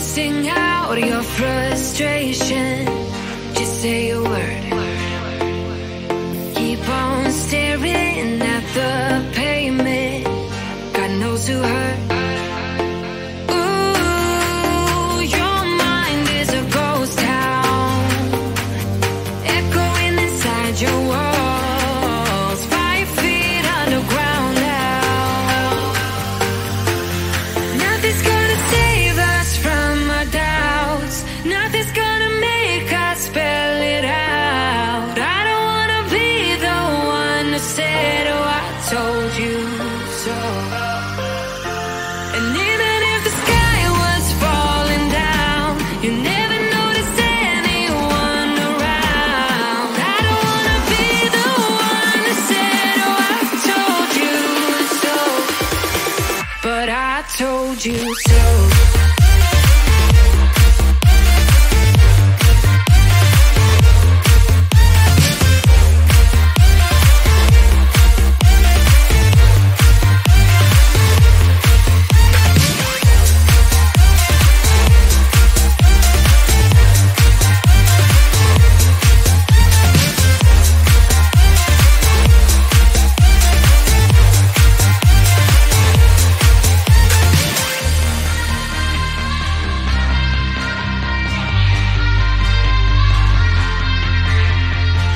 sing out your frustration. Just say a word. Keep on staring at the pavement. God knows who hurt. Ooh, your mind is a ghost town, echoing inside your walls, 5 feet underground now. Nothing's gonna save us from our doubts. Nothing's gonna make us spell it out. I don't wanna be the one who said, oh, I told you so. And even if the sky was falling down, you never noticed anyone around. I don't wanna be the one who said, oh, I told you so. But I told you so.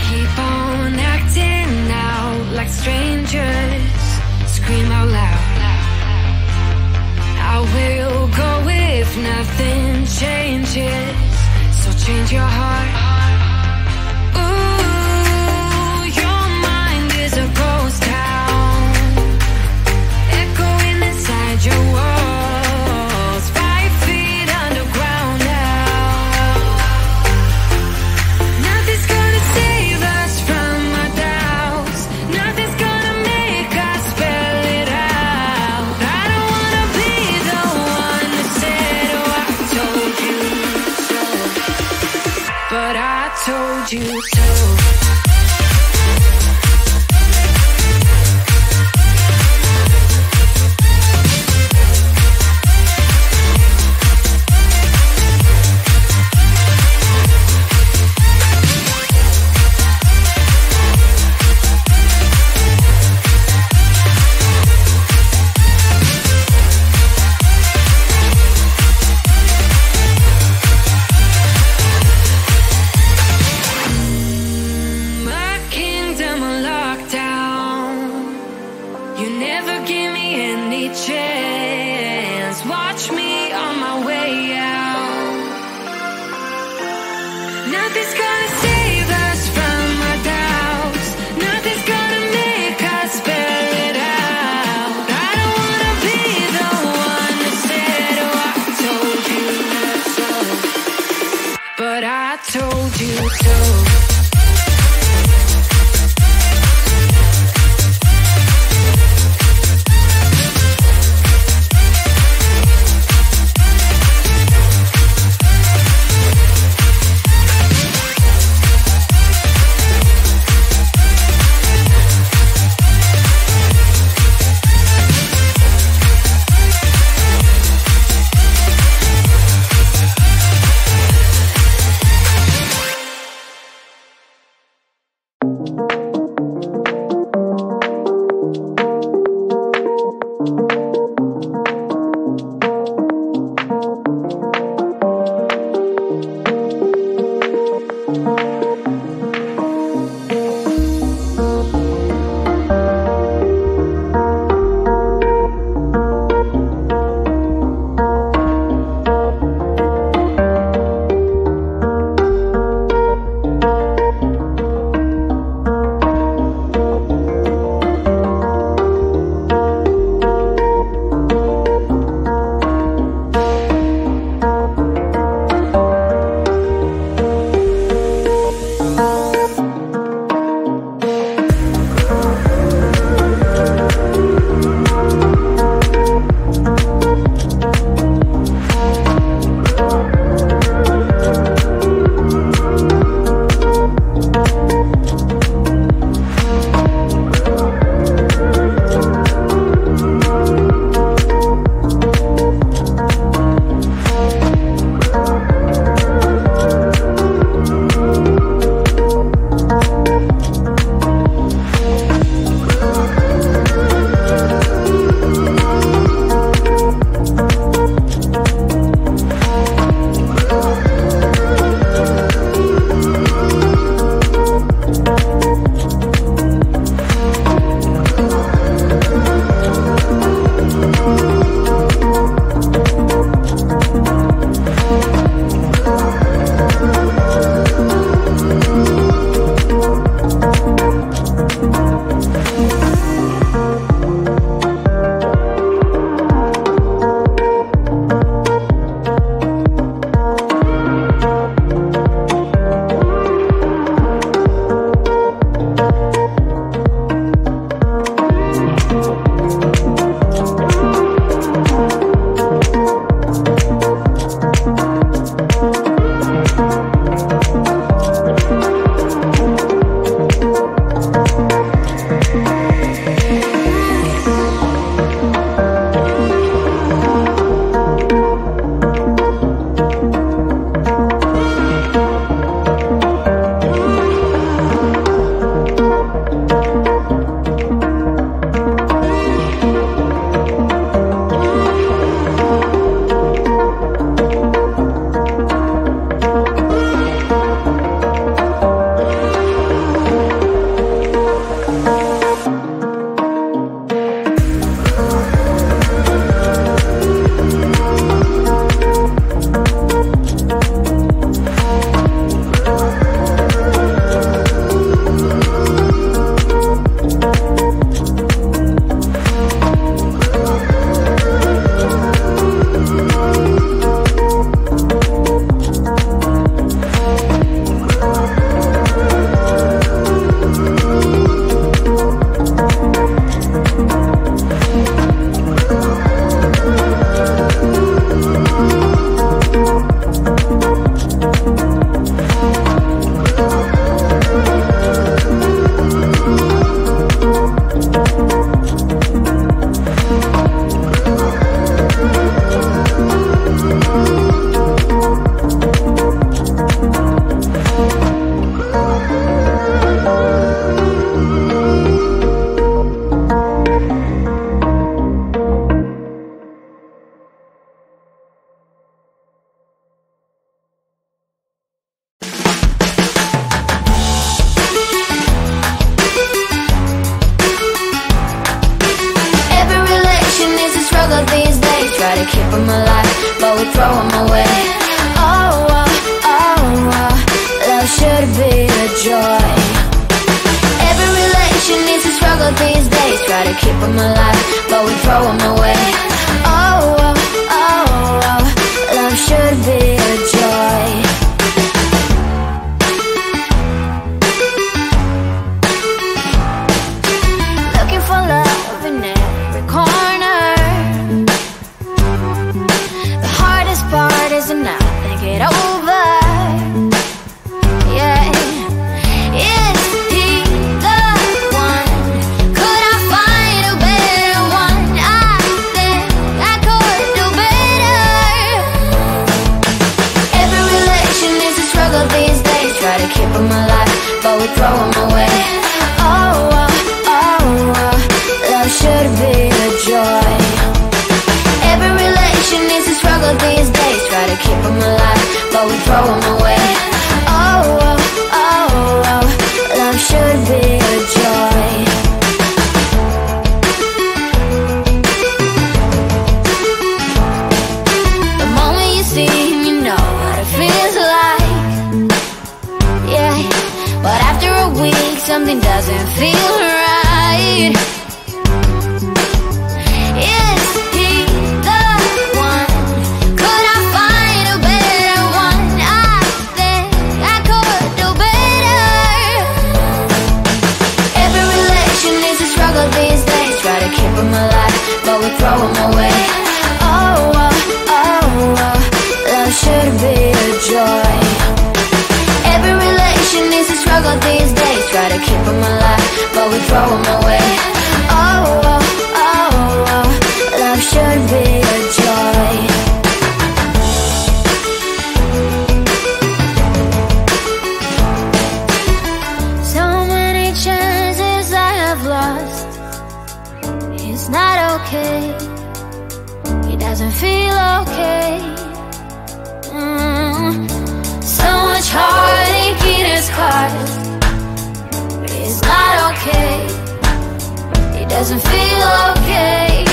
Keep on acting out like strangers. Scream out loud. I will go if nothing changes. So change your heart. Ooh, your mind is a ghost town, echoing inside your walls, 5 feet underground now. Nothing's gonna save us from our doubts. Nothing's gonna make us spell it out. I don't wanna be the one who said, oh, I told you so. But I told you so. to keep them alive, but we throw them away. Oh, oh, oh, oh, love should be a joy. Every relation needs a struggle these days. Try to keep them alive, but we throw them away. Oh, oh, oh, oh, love should be a joy. Looking for love in every corner. The hardest part is to not think it over. Yeah. Is he the one? Could I find a better one? I think I could do better. Every relation is a struggle these days. Try to keep them alive, but we throw them away. Oh, oh, oh, oh, love should be a joy. Every relation is a struggle these days. Try to keep them alive, but we throw them away. Oh, oh, oh, oh, love should be a joy. The moment you see him, you know what it feels like. Yeah, but after a week, something doesn't feel right. Is he the one? Could I find a better one? I think I could do better. Every relation is a struggle these days. Try to keep them alive, but we throw them away. Oh, oh, oh, oh, love should be a joy. Every relation is a struggle these days. Try to keep them alive, but we throw them away. Oh, oh, oh, oh, love should be a joy. So many chances I have lost. It's not okay. It doesn't feel okay. So much heartache in his heart. It's not okay. It doesn't feel okay.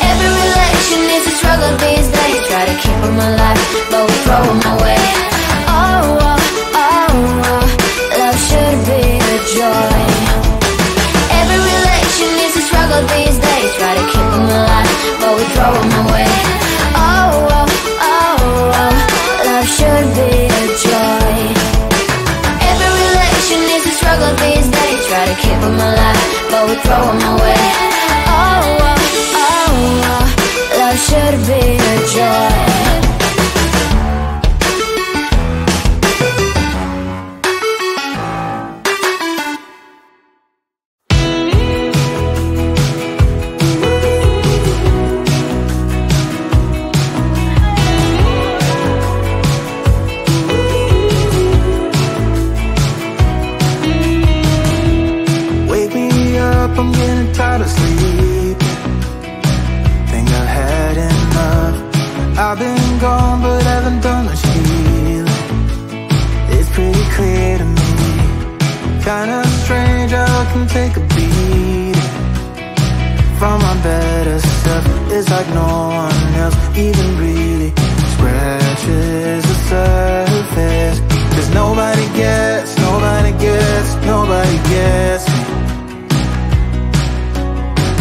Every relation is a struggle these days. Try to keep them alive, but we throw them away. Oh, oh, oh, oh, love should be a joy. Every relation is a struggle these days. Try to keep them alive, but we throw them away. Oh, oh, oh, oh, love should be a joy. Every relation is a struggle these days. Try to keep them alive, but we throw them away. Oh, oh, oh, oh, love should be a joy. Wake me up, I'm getting tired of sleeping. Think I've had enough. I've been gone, but haven't done much healing. It's pretty clear to me. Kinda strange how I can take a beating from my better self. It's like no one else even really scratches the surface. 'Cause nobody gets, nobody gets, nobody gets me.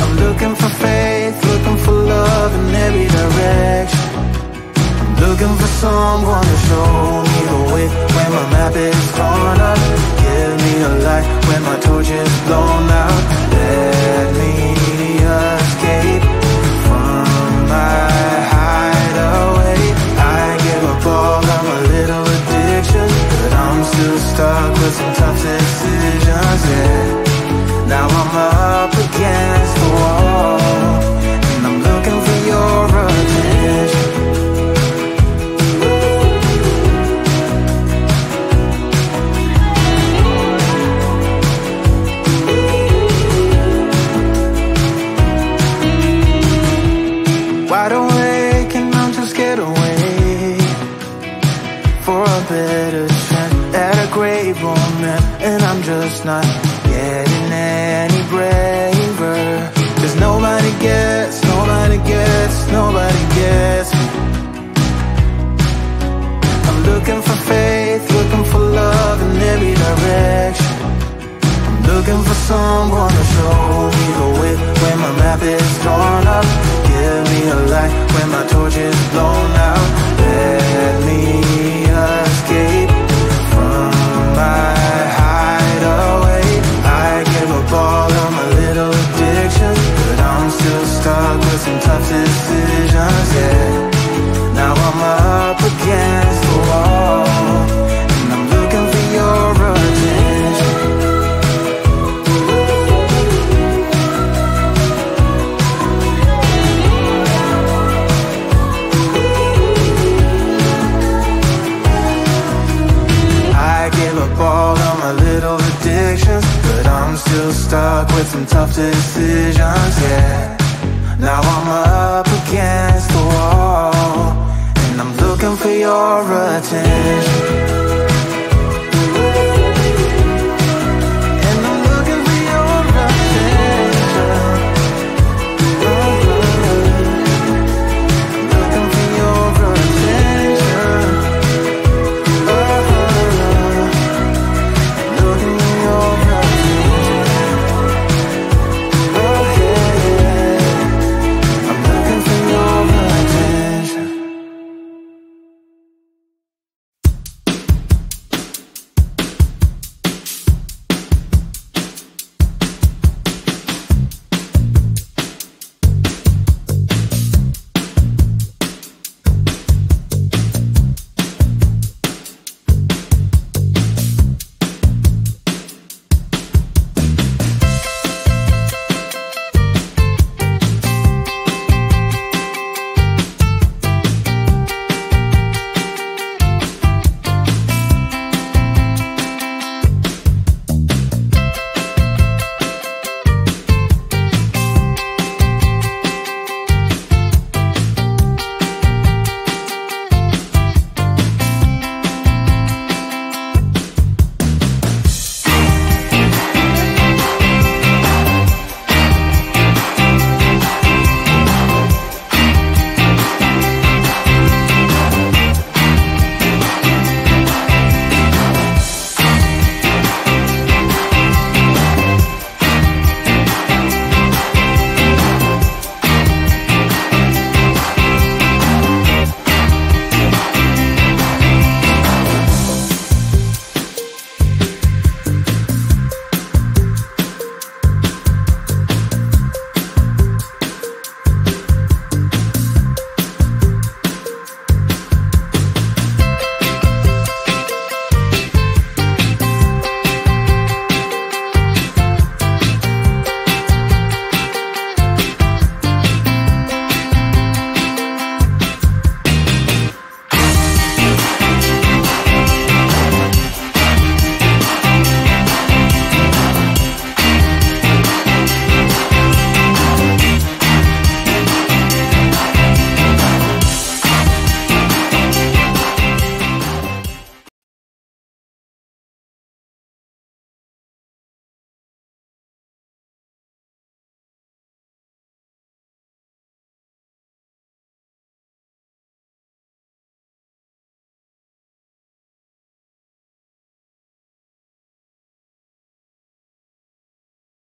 I'm looking for faith, looking for love in every direction. I'm looking for someone to show me the way when my map is torn up. Give me a light when my torch is blown out. Let me escape from my hideaway. I give up all of my little addictions, but I'm still stuck with some tough decisions, yeah. Now I'm up against the wall, and I'm looking for your attention. for a better chance at a great romance, and I'm just not getting any braver. 'Cause nobody gets me. I'm looking for faith, looking for love in every direction. I'm looking for someone to show me the way when my map is drawn up. Give me a light when my torch is blown out. Let me escape from my hideaway. I give up all of my little addictions, but I'm still stuck with some tough decisions, yeah. Now I'm up against the wall, and I'm looking for your attention. I give up all of my little addictions, but I'm still stuck with some tough decisions, yeah. Now I'm up against the wall, and I'm looking for your attention.